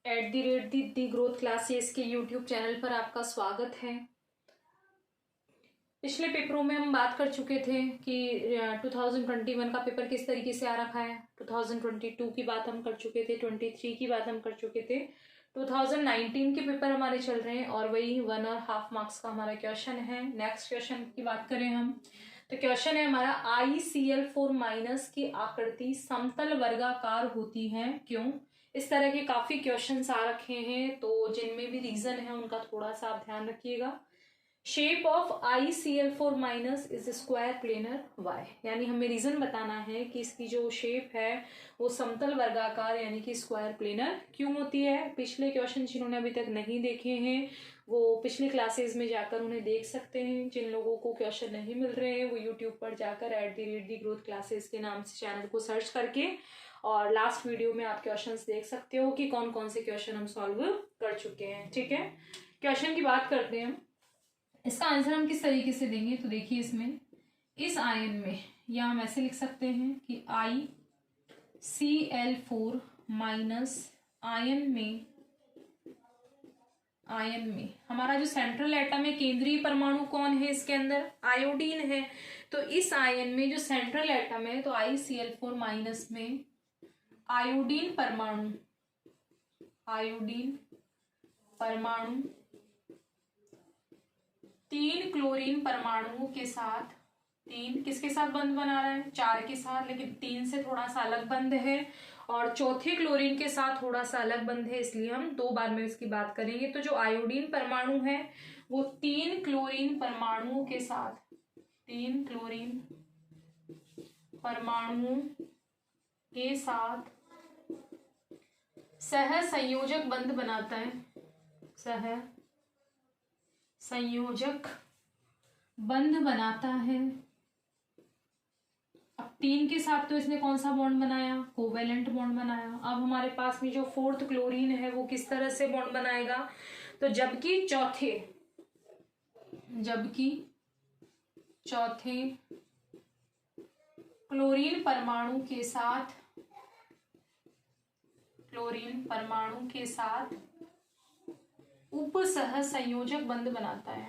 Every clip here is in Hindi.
@दी ग्रोथ क्लासेस के यूट्यूब चैनल पर आपका स्वागत है। पिछले पेपरों में हम बात कर चुके थे कि 2021 का पेपर किस तरीके से आ रखा है। 2022 की बात हम कर चुके थे, 23 की बात हम कर चुके थे, 2019 के पेपर हमारे चल रहे हैं और वही 1.5 मार्क्स का हमारा क्वेश्चन है। नेक्स्ट क्वेश्चन की बात करें हम तो क्वेश्चन है हमारा ICl4- की आकृति समतल वर्गाकार होती है क्यों। इस तरह के काफी क्वेश्चंस आ रखे हैं, तो जिनमें भी रीजन है उनका थोड़ा सा आप ध्यान रखिएगा। Shape of ICl4- is square planar why, यानी हमें रीजन बताना है कि इसकी जो शेप है वो समतल वर्गाकार यानी कि स्क्वायर प्लेनर क्यों होती है। पिछले क्वेश्चन जिन्होंने अभी तक नहीं देखे हैं वो पिछले क्लासेस में जाकर उन्हें देख सकते हैं। जिन लोगों को क्वेश्चन नहीं मिल रहे हैं वो यूट्यूब पर जाकर @दी ग्रोथ क्लासेस के नाम से चैनल को सर्च करके और लास्ट वीडियो में आप क्वेश्चंस देख सकते हो कि कौन कौन से क्वेश्चन हम सॉल्व कर चुके हैं। ठीक है, क्वेश्चन की बात करते हैं। इसका आंसर हम किस तरीके से देंगे तो देखिए, इसमें इस आयन में या हम ऐसे लिख सकते हैं कि ICl4- आयन में हमारा जो सेंट्रल एटम है, केंद्रीय परमाणु कौन है इसके अंदर, आयोडीन है। तो इस आयन में जो सेंट्रल एटम है तो ICl4- में आयोडीन परमाणु 3 क्लोरीन परमाणुओं के साथ, 3 किसके साथ बंध बना रहा है, 4 के साथ, लेकिन 3 से थोड़ा सा अलग बंध है और चौथे क्लोरीन के साथ थोड़ा सा अलग बंध है, इसलिए हम 2 बार में इसकी बात करेंगे। तो जो आयोडीन परमाणु है वो 3 क्लोरीन परमाणुओं के साथ, 3 क्लोरीन परमाणुओं के साथ सहसंयोजक बंध बनाता है, सहसंयोजक बंध बनाता है। अब 3 के साथ तो इसने कौन सा बॉन्ड बनाया, कोवेलेंट बॉन्ड बनाया। अब हमारे पास में जो 4th क्लोरीन है वो किस तरह से बॉन्ड बनाएगा, तो जबकि चौथे क्लोरीन परमाणु के साथ उपसहसंयोजक बंध बनाता है,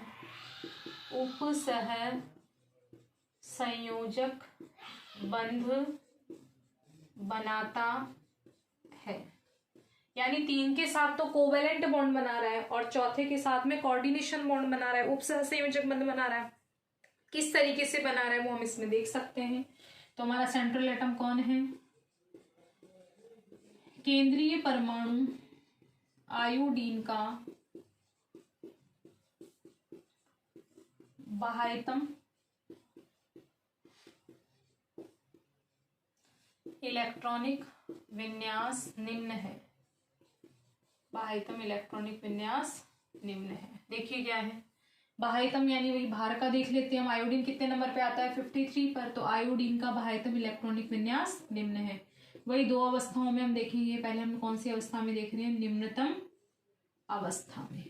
उपसहसंयोजक बंध बनाता है। यानी 3 के साथ तो कोवेलेंट बॉन्ड बना रहा है और चौथे के साथ में कोऑर्डिनेशन बॉन्ड बना रहा है, उपसहसंयोजक बंध बना रहा है। किस तरीके से बना रहा है वो हम इसमें देख सकते हैं। तो हमारा सेंट्रल एटम कौन है, केंद्रीय परमाणु आयोडीन का बाह्यतम इलेक्ट्रॉनिक विन्यास निम्न है, बाह्यतम इलेक्ट्रॉनिक विन्यास निम्न है। देखिए क्या है बाह्यतम, यानी वही बाहर का देख लेते हैं हम। आयोडीन कितने नंबर पे आता है, 53 पर। तो आयोडीन का बाह्यतम इलेक्ट्रॉनिक विन्यास निम्न है। वही 2 अवस्थाओं में हम देखेंगे। पहले हम कौन सी अवस्था में देख रहे हैं, निम्नतम अवस्था में।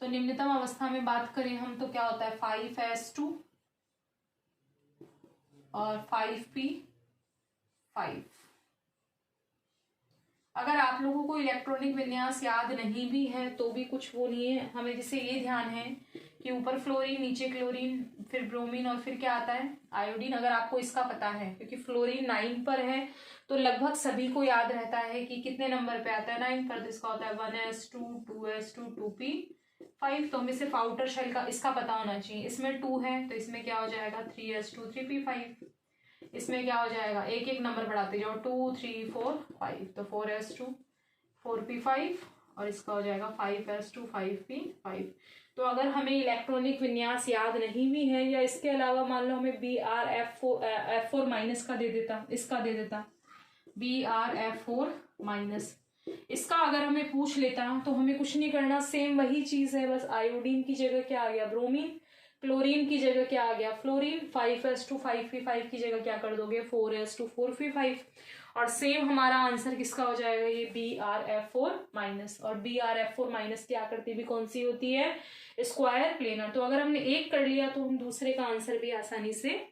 तो निम्नतम अवस्था में बात करें हम तो क्या होता है, 5s2 और 5p5। अगर आप लोगों को इलेक्ट्रॉनिक विन्यास याद नहीं भी है तो भी कुछ वो नहीं है, हमें जैसे ये ध्यान है कि ऊपर फ्लोरीन, नीचे क्लोरीन, फिर ब्रोमीन और फिर क्या आता है, आयोडीन। अगर आपको इसका पता है, क्योंकि फ्लोरीन 9 पर है तो लगभग सभी को याद रहता है कि कितने नंबर पे आता है, 9 पर। तो इसका होता है 1s2 2s2 2p5। तो हमें सिर्फ आउटर शेल का इसका पता होना चाहिए। इसमें 2 है तो इसमें क्या हो जाएगा, 3s2 3p5। इसमें क्या हो जाएगा, एक एक नंबर बढ़ाते जाओ, 2 3 4 5। तो 4s2 4p5 और इसका हो जाएगा 5s2 5p5। तो अगर हमें इलेक्ट्रॉनिक विन्यास याद नहीं भी है, या इसके अलावा मान लो हमें Br F4- का दे देता, इसका दे देता Br F4-, इसका अगर हमें पूछ लेता तो हमें कुछ नहीं करना, सेम वही चीज है, बस आयोडीन की जगह क्या आ गया, ब्रोमीन, क्लोरीन की जगः क्या आ गया, फ्लोरीन, 5s2 5p5 की जगह क्या कर दोगे, 4s2 4p5। और सेम हमारा आंसर किसका हो जाएगा, ये Br F4-। और Br F4- की आकृति भी कौन सी होती है, स्क्वायर प्लेनर। तो अगर हमने एक कर लिया तो हम दूसरे का आंसर भी आसानी से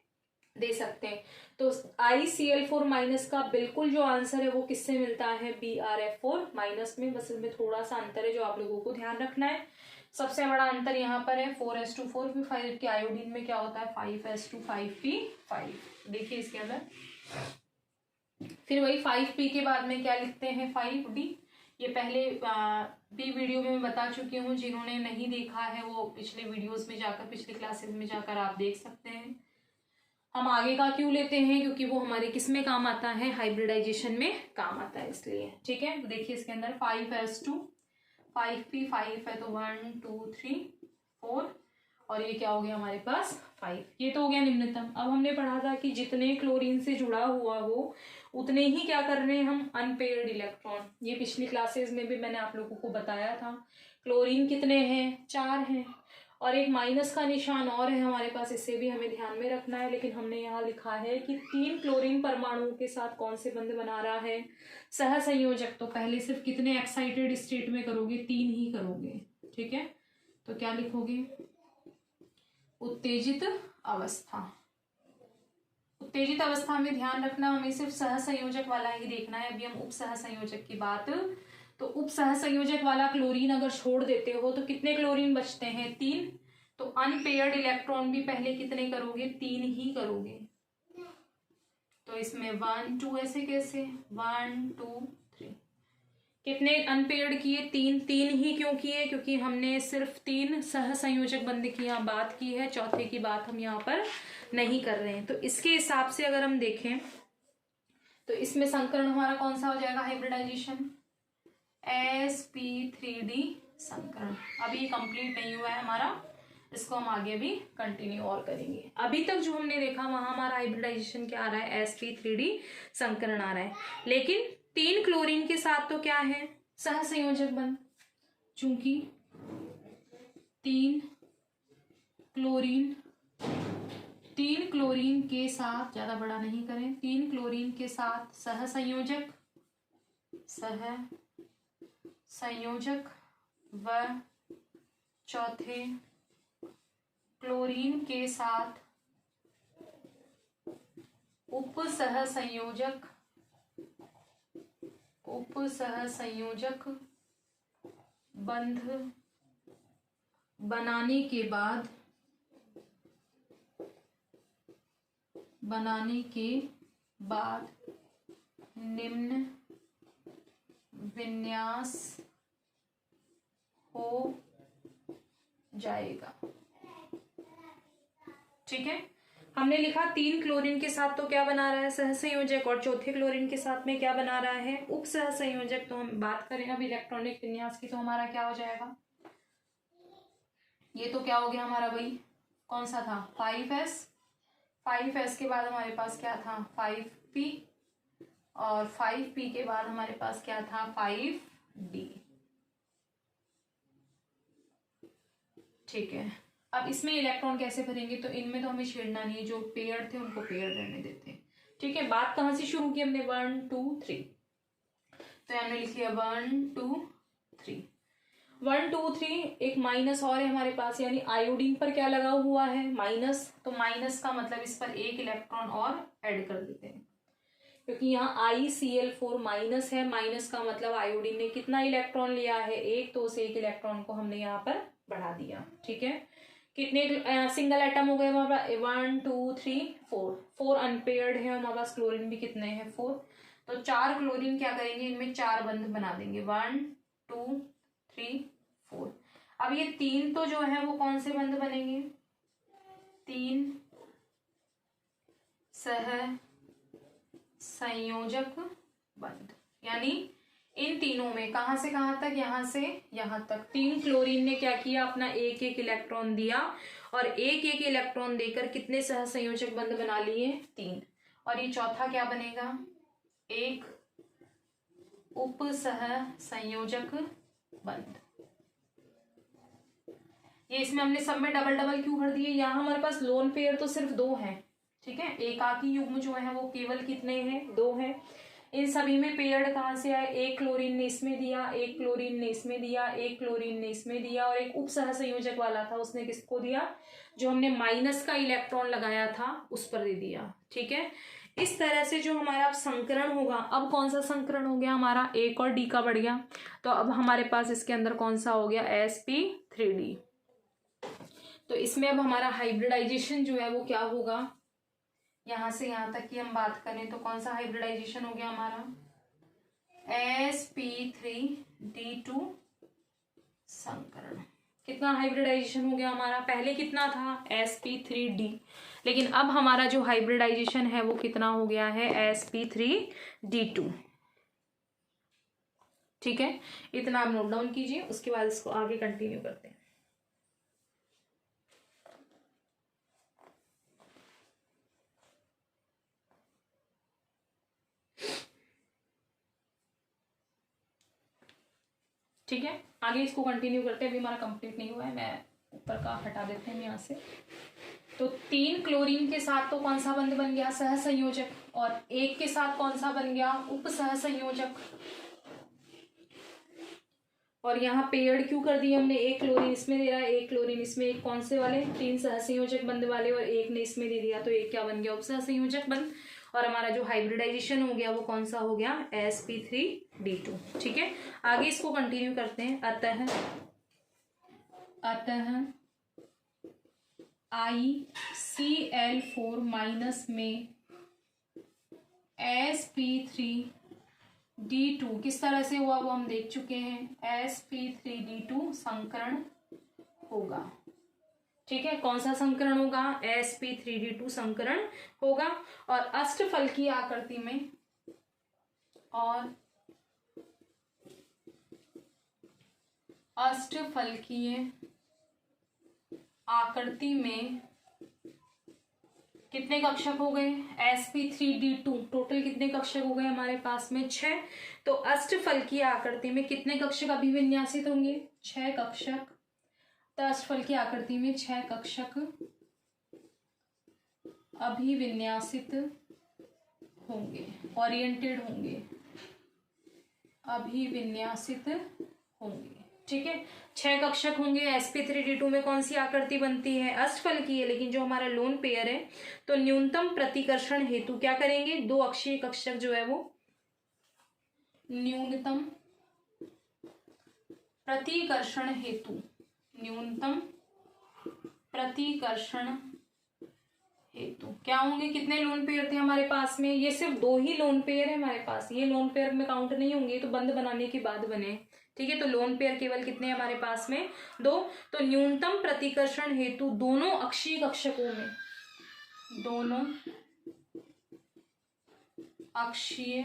दे सकते हैं। तो ICl4 माइनस का बिल्कुल जो आंसर है वो किससे मिलता है, BrF4 माइनस में। बस इसमें थोड़ा सा अंतर है जो आप लोगों को ध्यान रखना है। सबसे बड़ा अंतर यहाँ पर है 4s2 4p5 के आयोडीन में क्या होता है 5s2 5p5। देखिए इसके अंदर फिर वही 5p के बाद में क्या लिखते हैं 5d। ये पहले भी वीडियो में मैं बता चुकी हूँ, जिन्होंने नहीं देखा है वो पिछले वीडियोस में जाकर, पिछले क्लासेस में जाकर आप देख सकते हैं। हम आगे का क्यों लेते हैं, क्योंकि वो हमारे किस में काम आता है, हाइब्रिडाइजेशन में काम आता है, इसलिए। ठीक है, तो देखिए इसके अंदर 5s2 5p5 है, तो 1 2 3 4 और ये क्या हो गया हमारे पास 5। ये तो हो गया निम्नतम। अब हमने पढ़ा था कि जितने क्लोरीन से जुड़ा हुआ हो उतने ही क्या कर रहे हैं हम, अनपेयर्ड इलेक्ट्रॉन। ये पिछली क्लासेस में भी मैंने आप लोगों को बताया था। क्लोरीन कितने हैं, 4 हैं, और एक माइनस का निशान और है हमारे पास, इसे भी हमें ध्यान में रखना है। लेकिन हमने यहाँ लिखा है कि 3 क्लोरीन परमाणुओं के साथ कौन से बंध बना रहा है, सहसंयोजक। तो पहले सिर्फ कितने एक्साइटेड स्टेट में करोगे, 3 ही करोगे। ठीक है, तो क्या लिखोगे, उत्तेजित अवस्था। उत्तेजित अवस्था में ध्यान रखना, हमें सिर्फ सहसंयोजक वाला ही देखना है। अभी हम उप सहसंयोजक की बात, तो उप सहसंयोजक वाला क्लोरीन अगर छोड़ देते हो तो कितने क्लोरीन बचते हैं, 3। तो अनपेयर्ड इलेक्ट्रॉन भी पहले कितने करोगे, 3 ही करोगे। तो इसमें 1 2 ऐसे कैसे, 1 2 3 कितने अनपेयर्ड किए, 3 ही क्यों किए, क्योंकि हमने सिर्फ 3 सहसंयोजक बंध की यहाँ बात की है, चौथे की बात हम यहाँ पर नहीं कर रहे हैं। तो इसके हिसाब से अगर हम देखें तो इसमें संकरण हमारा कौन सा हो जाएगा, हाइब्रिडाइजेशन, sp3d संकरण। अभी ये कंप्लीट नहीं हुआ है हमारा, इसको हम आगे भी कंटिन्यू और करेंगे। अभी तक जो हमने देखा वहां हमारा हाइब्रिडाइजेशन क्या आ रहा है, sp3d संकरण आ रहा है। लेकिन 3 क्लोरीन के साथ तो क्या है, सहसंयोजक बंध। चूंकि 3 क्लोरीन के साथ, ज्यादा बड़ा नहीं करें, 3 क्लोरीन के साथ सहसंयोजक व चौथे क्लोरीन के साथ उप सहसंयोजक बंध बनाने के बाद निम्न विन्यास हो जाएगा। ठीक है, हमने लिखा 3 क्लोरीन के साथ तो क्या बना रहा है, सहसंयोजक, और चौथे क्लोरीन के साथ में क्या बना रहा है, उप सहसंयोजक। तो हम बात करें अब इलेक्ट्रॉनिक विन्यास की, तो हमारा क्या हो जाएगा, ये तो क्या हो गया हमारा भाई, कौन सा था 5s के बाद हमारे पास क्या था 5p, और 5p के बाद हमारे पास क्या था 5d। ठीक है, अब इसमें इलेक्ट्रॉन कैसे भरेंगे, तो इनमें तो हमें छेड़ना नहीं है, जो पेयर थे उनको पेयर रहने देते हैं। ठीक है, बात कहाँ से शुरू की हमने, 1 2 3, तो हमने लिख लिया 1 2 3 1 2 3। एक माइनस और है हमारे पास, यानी आयोडीन पर क्या लगा हुआ है, माइनस। तो माइनस का मतलब इस पर एक इलेक्ट्रॉन और ऐड कर देते हैं, क्योंकि यहाँ ICl4 माइनस है, माइनस का मतलब आयोडीन ने कितना इलेक्ट्रॉन लिया है, एक। तो उस एक इलेक्ट्रॉन को हमने यहाँ पर बढ़ा दिया। ठीक है, कितने सिंगल एटम हो गए हमारे 1 2 3 4 अनपेयर्ड है हमारे पास, क्लोरीन भी कितने हैं 4। तो 4 क्लोरीन क्या करेंगे, इनमें 4 बंध बना देंगे, 1 2 3 4। अब ये 3 तो जो है वो कौन से बंध बनेंगे, 3 सहसंयोजक बंध। यानी इन तीनों में कहां से कहां तक, यहां से यहां तक 3 क्लोरीन ने क्या किया, अपना एक एक इलेक्ट्रॉन दिया, और एक एक इलेक्ट्रॉन देकर कितने सहसंयोजक बंध बना लिए, 3। और ये चौथा क्या बनेगा, एक उप सहसंयोजक बंध। ये इसमें हमने सब में डबल डबल क्यों भर दिए, यहाँ हमारे पास लोन पेयर तो सिर्फ 2 हैं। ठीक है, एकाकी युग्म जो है वो केवल कितने हैं, 2 हैं। इन सभी में पेयर्ड कहाँ से आए, एक क्लोरीन ने इसमें दिया, एक क्लोरीन ने इसमें दिया, एक क्लोरीन ने इसमें दिया, और एक उप सहसंयोजक वाला था उसने किसको दिया, जो हमने माइनस का इलेक्ट्रॉन लगाया था उस पर दे दिया। ठीक है, इस तरह से जो हमारा अब संकरण होगा, अब कौन सा संकरण हो गया हमारा, एक और डी का बढ़ गया, तो अब हमारे पास इसके अंदर कौन सा हो गया, sp3d। तो इसमें अब हमारा हाइब्रिडाइजेशन जो है वो क्या होगा, यहां से यहां तक की हम बात करें तो कौन सा हाइब्रिडाइजेशन हो गया हमारा, sp3d2 संकरण। कितना हाइब्रिडाइजेशन हो गया हमारा, पहले कितना था sp3d, लेकिन अब हमारा जो हाइब्रिडाइजेशन है वो कितना हो गया है, sp3d2। ठीक है, इतना आप नोट डाउन कीजिए, उसके बाद इसको आगे कंटिन्यू करते हैं। ठीक है, आगे इसको कंटिन्यू करते हैं, अभी हमारा कंप्लीट नहीं हुआ है, मैं ऊपर का हटा देते हैं यहाँ से। तो 3 क्लोरीन के साथ तो कौन सा बंध बन गया, सहसंयोजक, और एक के साथ कौन सा बन गया, उप सहसंयोजक। और यहाँ पेयर्ड क्यों कर दिया हमने, एक क्लोरीन इसमें दे रहा है, एक क्लोरीन इसमें, एक कौन से वाले, 3 सहसंयोजक बंध वाले, और एक ने इसमें दे दिया, तो एक क्या बन गया, उप सहसंयोजक बंध। और हमारा जो हाइब्रिडाइजेशन हो गया वो कौन सा हो गया, sp3d2। ठीक है, आगे इसको कंटिन्यू करते हैं। अतः ICl4 माइनस में sp3d2 किस तरह से हुआ वो हम देख चुके हैं, sp3d2 संकरण होगा। ठीक है, कौन सा संकरण होगा, sp3d2 संकरण होगा। और अष्टफलकीय आकृति में, और अष्टफलकीय आकृति में कितने कक्षक हो गए, sp3d2 टोटल कितने कक्षक हो गए हमारे पास में, 6। तो अष्टफलकीय आकृति में कितने कक्षक अभिविन्यासित होंगे, 6 कक्षक। तो अष्टफलकीय आकृति में 6 कक्षक अभिविन्यासित होंगे, ओरिएंटेड होंगे, अभिविन्यासित होंगे। ठीक है, 6 कक्षक होंगे। sp3d2 में कौन सी आकृति बनती है, अष्टफलकीय, लेकिन जो हमारा लोन पेयर है तो न्यूनतम प्रतिकर्षण हेतु क्या करेंगे, 2 अक्षीय कक्षक जो है वो न्यूनतम प्रतिकर्षण हेतु, न्यूनतम प्रतिकर्षण हेतु क्या होंगे, कितने लोन पेयर थे हमारे पास में, ये सिर्फ 2 ही लोन पेयर है हमारे पास, ये लोन पेयर में काउंट नहीं होंगे, तो बंध बनाने के बाद बने। ठीक है, तो लोन पेयर केवल कितने हमारे पास में, 2। तो न्यूनतम प्रतिकर्षण हेतु दोनों अक्षीय कक्षकों में, दोनों अक्षीय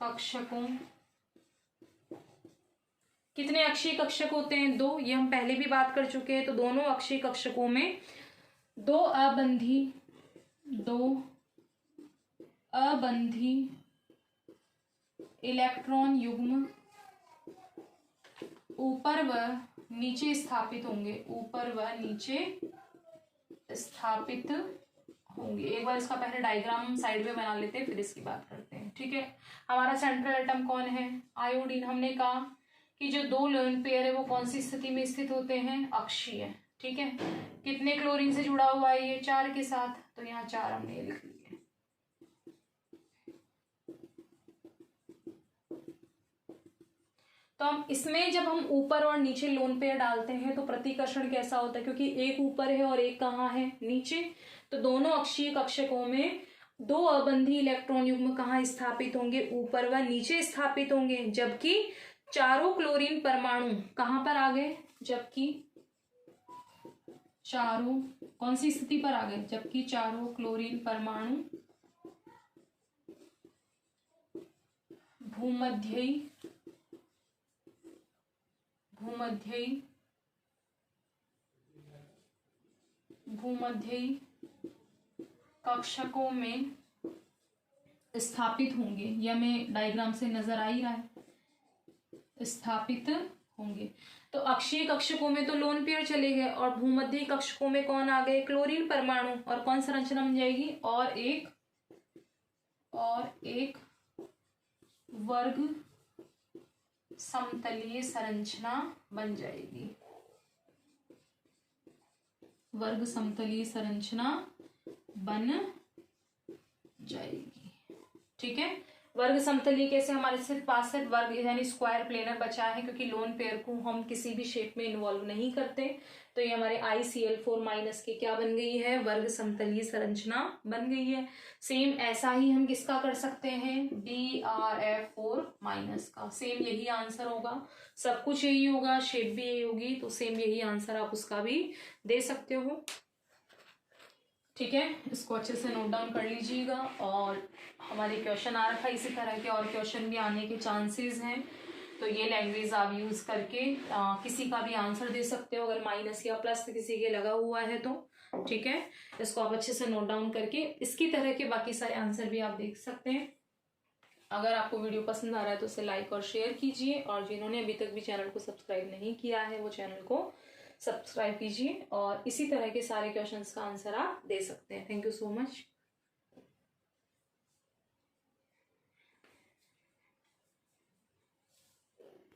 कक्षकों, कितने अक्षीय कक्षक होते हैं, 2, ये हम पहले भी बात कर चुके हैं। तो दोनों अक्षीय कक्षकों में 2 अबंधी इलेक्ट्रॉन युग्म ऊपर व नीचे स्थापित होंगे, ऊपर व नीचे स्थापित होंगे। एक बार इसका पहले डायग्राम साइड में बना लेते हैं, फिर इसकी बात करते हैं। ठीक है, हमारा सेंट्रल एटम कौन है, आयोडीन। हमने कहा कि जो 2 लोन पेयर है वो कौन सी स्थिति में स्थित होते हैं, अक्षीय। ठीक है, कितने क्लोरीन से जुड़ा हुआ है ये, 4 के साथ, तो यहाँ 4 हमने लिख लिए। तो हम इसमें जब हम ऊपर और नीचे लोन पेयर डालते हैं तो प्रतिकर्षण कैसा होता है, क्योंकि एक ऊपर है और एक कहाँ है, नीचे। तो दोनों अक्षीय कक्षकों में 2 अबंधी इलेक्ट्रॉन युग्म कहाँ स्थापित होंगे, ऊपर व नीचे स्थापित होंगे। जबकि चारों क्लोरीन परमाणु कहाँ पर आ गए, जबकि चारों कौन सी स्थिति पर आ गए, जबकि चारों क्लोरीन परमाणु भूमध्यी कक्षकों में स्थापित होंगे। यह हमें डायग्राम से नजर आ ही रहा है, स्थापित होंगे। तो अक्षीय कक्षकों में तो लोन पेयर चले गए, और भूमध्य कक्षकों में कौन आ गए, क्लोरीन परमाणु। और कौन संरचना बन जाएगी, और एक वर्ग समतलीय संरचना बन जाएगी। वर्ग समतलीय संरचना बन जाएगी। ठीक है, वर्ग समतलीय कैसे, हमारे सिर्फ पास सिर्फ वर्ग यानी स्क्वायर प्लेनर बचा है, क्योंकि लोन पेयर को हम किसी भी शेप में इन्वॉल्व नहीं करते। तो ये हमारे ICl4 माइनस के क्या बन गई है, वर्ग समतलीय संरचना बन गई है। सेम ऐसा ही हम किसका कर सकते हैं, BrF4 माइनस का। सेम यही आंसर होगा, सब कुछ यही होगा, शेप भी यही होगी, तो सेम यही आंसर आप उसका भी दे सकते हो। ठीक है, इसको अच्छे से नोट डाउन कर लीजिएगा। और हमारे क्वेश्चन आ रखा है, इसी तरह के और क्वेश्चन भी आने के चांसेस हैं। तो ये लैंग्वेज आप यूज करके किसी का भी आंसर दे सकते हो, अगर माइनस या प्लस किसी के लगा हुआ है तो। ठीक है, इसको आप अच्छे से नोट डाउन करके इसकी तरह के बाकी सारे आंसर भी आप देख सकते हैं। अगर आपको वीडियो पसंद आ रहा है तो उसे लाइक और शेयर कीजिए, और जिन्होंने अभी तक भी चैनल को सब्सक्राइब नहीं किया है वो चैनल को सब्सक्राइब कीजिए, और इसी तरह के सारे क्वेश्चंस का आंसर आप दे सकते हैं। Thank you so much.